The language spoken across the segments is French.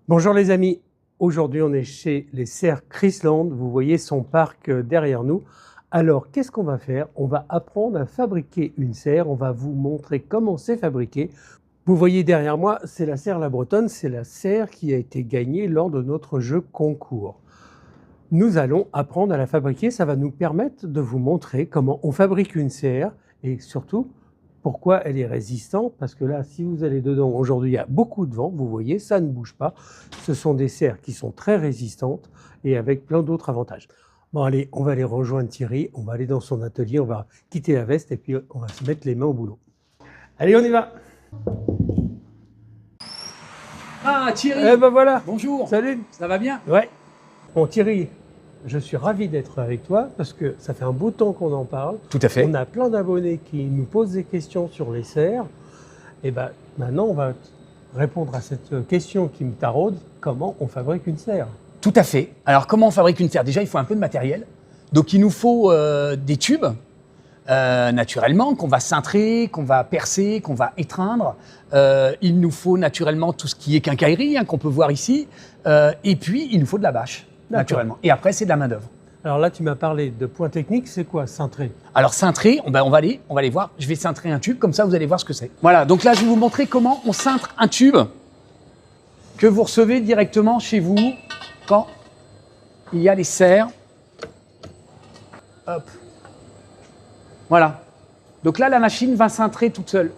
Bonjour les amis, aujourd'hui on est chez les serres Chrysland, vous voyez son parc derrière nous. Alors qu'est-ce qu'on va faire? On va apprendre à fabriquer une serre, on va vous montrer comment c'est fabriqué. Vous voyez derrière moi, c'est la serre La Bretonne, c'est la serre qui a été gagnée lors de notre jeu concours. Nous allons apprendre à la fabriquer, ça va nous permettre de vous montrer comment on fabrique une serre et surtout pourquoi elle est résistante, parce que là, si vous allez dedans, aujourd'hui, il y a beaucoup de vent, vous voyez, ça ne bouge pas. Ce sont des serres qui sont très résistantes et avec plein d'autres avantages. Bon, allez, on va aller rejoindre Thierry, on va aller dans son atelier, on va quitter la veste et puis on va se mettre les mains au boulot. Allez, on y va! Ah, Thierry! Eh ben voilà! Bonjour! Salut! Ça va bien? Ouais. Bon, Thierry, je suis ravi d'être avec toi parce que ça fait un beau temps qu'on en parle. Tout à fait. On a plein d'abonnés qui nous posent des questions sur les serres. Et ben maintenant, on va répondre à cette question qui me taraude. Comment on fabrique une serre? Tout à fait. Alors, comment on fabrique une serre? Déjà, il faut un peu de matériel. Donc, il nous faut des tubes, naturellement, qu'on va cintrer, qu'on va percer, qu'on va étreindre. Il nous faut naturellement tout ce qui est quincaillerie, qu'on peut voir ici. Et puis, il nous faut de la bâche, naturellement. Et après, c'est de la main-d'œuvre. Alors là, tu m'as parlé de points techniques. C'est quoi, cintrer? Alors, cintrer, on va aller voir. Je vais cintrer un tube, comme ça, vous allez voir ce que c'est. Voilà, donc là, je vais vous montrer comment on cintre un tube que vous recevez directement chez vous quand il y a les serres. Hop. Voilà. Donc là, la machine va cintrer toute seule.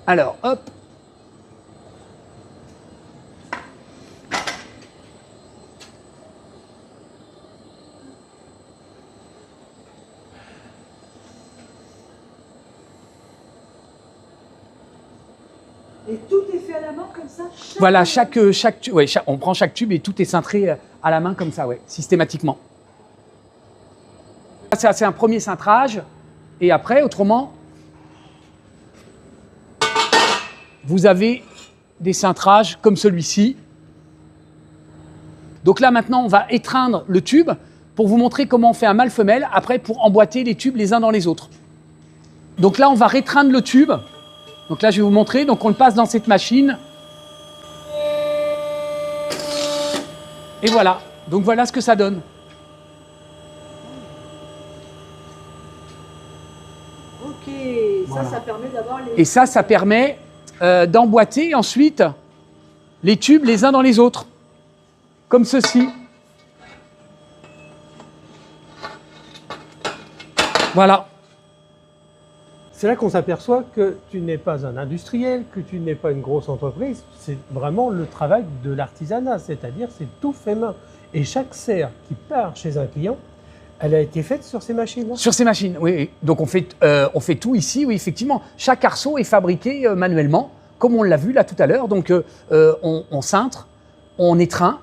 Alors, hop. Et tout est fait à la main comme ça? Voilà, on prend chaque tube et tout est cintré à la main comme ça, ouais, systématiquement. Ça, c'est un premier cintrage. Et après, autrement, vous avez des cintrages comme celui-ci. Donc là, maintenant, on va étreindre le tube pour vous montrer comment on fait un mâle-femelle, après pour emboîter les tubes les uns dans les autres. Donc là, on va rétreindre le tube. Donc là, je vais vous montrer. Donc on le passe dans cette machine. Et voilà. Donc voilà ce que ça donne. Ok, Voilà. ça permet d'avoir les... Et ça permet d'emboîter ensuite les tubes les uns dans les autres. Comme ceci. Voilà. C'est là qu'on s'aperçoit que tu n'es pas un industriel, que tu n'es pas une grosse entreprise. C'est vraiment le travail de l'artisanat, c'est-à-dire c'est tout fait main. Et chaque serre qui part chez un client, elle a été faite sur ces machines-là. Sur ces machines, oui, oui. Donc on fait tout ici, oui, effectivement. Chaque arceau est fabriqué manuellement, comme on l'a vu là tout à l'heure. Donc on cintre, on étreint.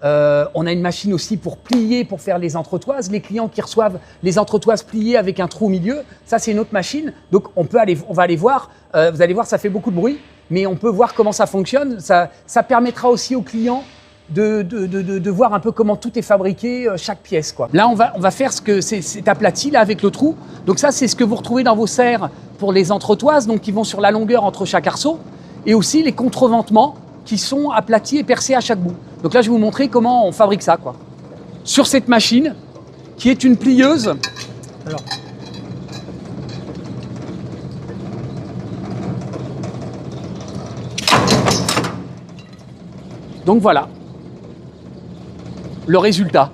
On a une machine aussi pour plier, pour faire les entretoises. Les clients qui reçoivent les entretoises pliées avec un trou au milieu, ça c'est une autre machine. Donc on va aller voir, vous allez voir, ça fait beaucoup de bruit, mais on peut voir comment ça fonctionne. Ça permettra aussi aux clients de voir un peu comment tout est fabriqué, chaque pièce, quoi. Là, on va faire ce que c'est aplati là avec le trou. Donc ça, c'est ce que vous retrouvez dans vos serres pour les entretoises, donc qui vont sur la longueur entre chaque arceau, et aussi les contreventements qui sont aplatis et percés à chaque bout. Donc là, je vais vous montrer comment on fabrique ça, quoi. Sur cette machine, qui est une plieuse. Alors, donc voilà le résultat.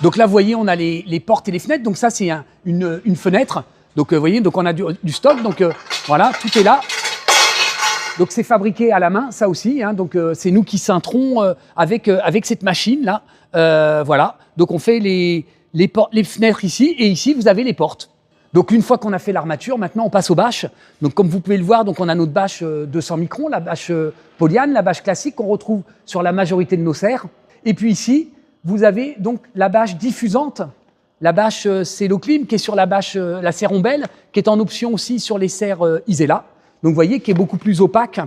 Donc là, vous voyez, on a les portes et les fenêtres. Donc ça, c'est une fenêtre. Donc vous voyez, donc on a du stock. Donc voilà, tout est là. Donc c'est fabriqué à la main, ça aussi. Donc c'est nous qui cintrons avec cette machine là. Voilà. Donc on fait les fenêtres ici, et ici vous avez les portes. Donc une fois qu'on a fait l'armature, maintenant on passe aux bâches. Donc comme vous pouvez le voir, donc on a notre bâche 200 microns, la bâche Polyane, la bâche classique qu'on retrouve sur la majorité de nos serres. Et puis ici, vous avez donc la bâche diffusante. La bâche Celloclim qui est sur la serre Ombelle, qui est en option aussi sur les serres Isela. Donc vous voyez, qui est beaucoup plus opaque,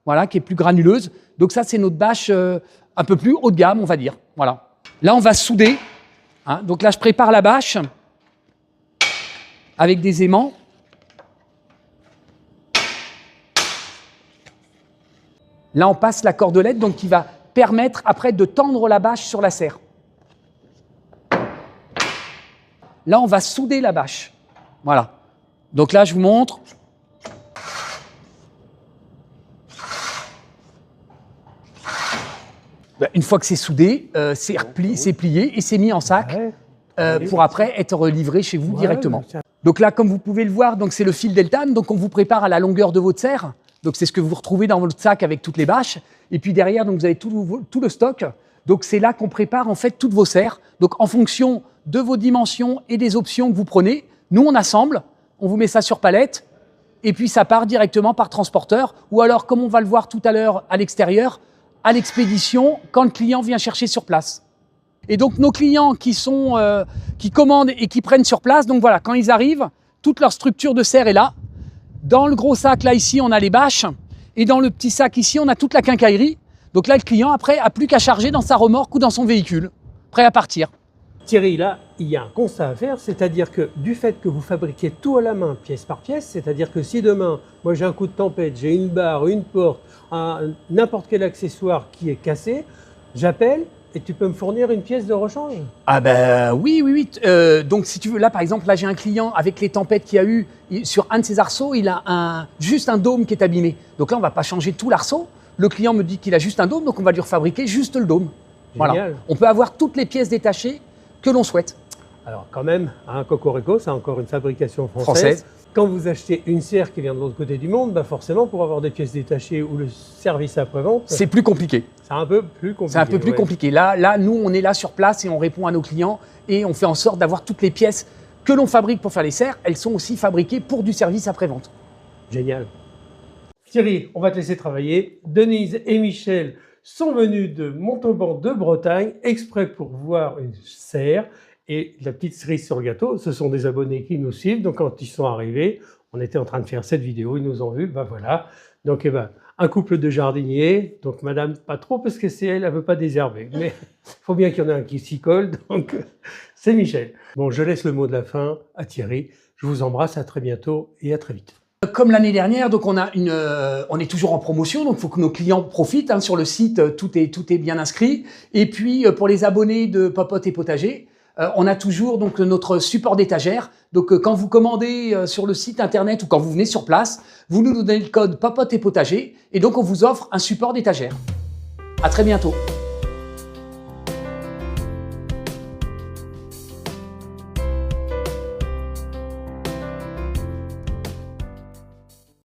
voilà, qui est plus granuleuse. Donc ça, c'est notre bâche un peu plus haut de gamme, on va dire. Voilà. Là, on va souder. Donc là, je prépare la bâche avec des aimants. Là, on passe la cordelette, donc qui va permettre après de tendre la bâche sur la serre. Là, on va souder la bâche. Voilà. Donc là, je vous montre. Une fois que c'est soudé, c'est plié et c'est mis en sac pour après être livré chez vous directement. Donc là, comme vous pouvez le voir, c'est le fil Deltan. Donc on vous prépare à la longueur de votre serre. Donc c'est ce que vous retrouvez dans votre sac avec toutes les bâches. Et puis derrière, donc vous avez tout le stock. Donc c'est là qu'on prépare en fait toutes vos serres. Donc en fonction de vos dimensions et des options que vous prenez, nous on assemble, on vous met ça sur palette et puis ça part directement par transporteur. Ou alors, comme on va le voir tout à l'heure à l'extérieur, à l'expédition quand le client vient chercher sur place. Et donc nos clients qui commandent et qui prennent sur place, donc voilà, quand ils arrivent, toute leur structure de serre est là. Dans le gros sac, là, ici, on a les bâches. Et dans le petit sac, ici, on a toute la quincaillerie. Donc là, le client, après, a plus qu'à charger dans sa remorque ou dans son véhicule, prêt à partir. Thierry, là, il y a un constat à faire, c'est-à-dire que du fait que vous fabriquez tout à la main, pièce par pièce, c'est-à-dire que si demain, moi j'ai un coup de tempête, j'ai une barre, une porte, n'importe quel accessoire qui est cassé, j'appelle et tu peux me fournir une pièce de rechange? Ah ben oui. Donc si tu veux, là par exemple, là j'ai un client avec les tempêtes qu'il y a eu, sur un de ses arceaux, il a juste un dôme qui est abîmé. Donc là, on ne va pas changer tout l'arceau. Le client me dit qu'il a juste un dôme, donc on va lui refabriquer juste le dôme. Génial. Voilà. On peut avoir toutes les pièces détachées que l'on souhaite. Alors quand même, Cocorico, c'est encore une fabrication française. Quand vous achetez une serre qui vient de l'autre côté du monde, forcément, pour avoir des pièces détachées ou le service après-vente, c'est plus compliqué. C'est un peu plus compliqué. C'est un peu plus compliqué. Là, nous, on est là sur place et on répond à nos clients et on fait en sorte d'avoir toutes les pièces que l'on fabrique pour faire les serres. Elles sont aussi fabriquées pour du service après-vente. Génial. Thierry, on va te laisser travailler. Denise et Michel sont venus de Montauban de Bretagne exprès pour voir une serre. Et la petite cerise sur le gâteau, ce sont des abonnés qui nous suivent. Donc quand ils sont arrivés, on était en train de faire cette vidéo, ils nous ont vus, voilà. Donc un couple de jardiniers, donc madame pas trop parce que c'est elle veut pas désherber. Mais il faut bien qu'il y en ait un qui s'y colle, donc c'est Michel. Bon, je laisse le mot de la fin à Thierry. Je vous embrasse, à très bientôt et à très vite. Comme l'année dernière, donc on est toujours en promotion, donc il faut que nos clients profitent. Sur le site, tout est bien inscrit. Et puis pour les abonnés de Popote et Potager, on a toujours donc notre support d'étagère. Donc quand vous commandez sur le site internet ou quand vous venez sur place, vous nous donnez le code Popote et Potager et donc on vous offre un support d'étagère. À très bientôt.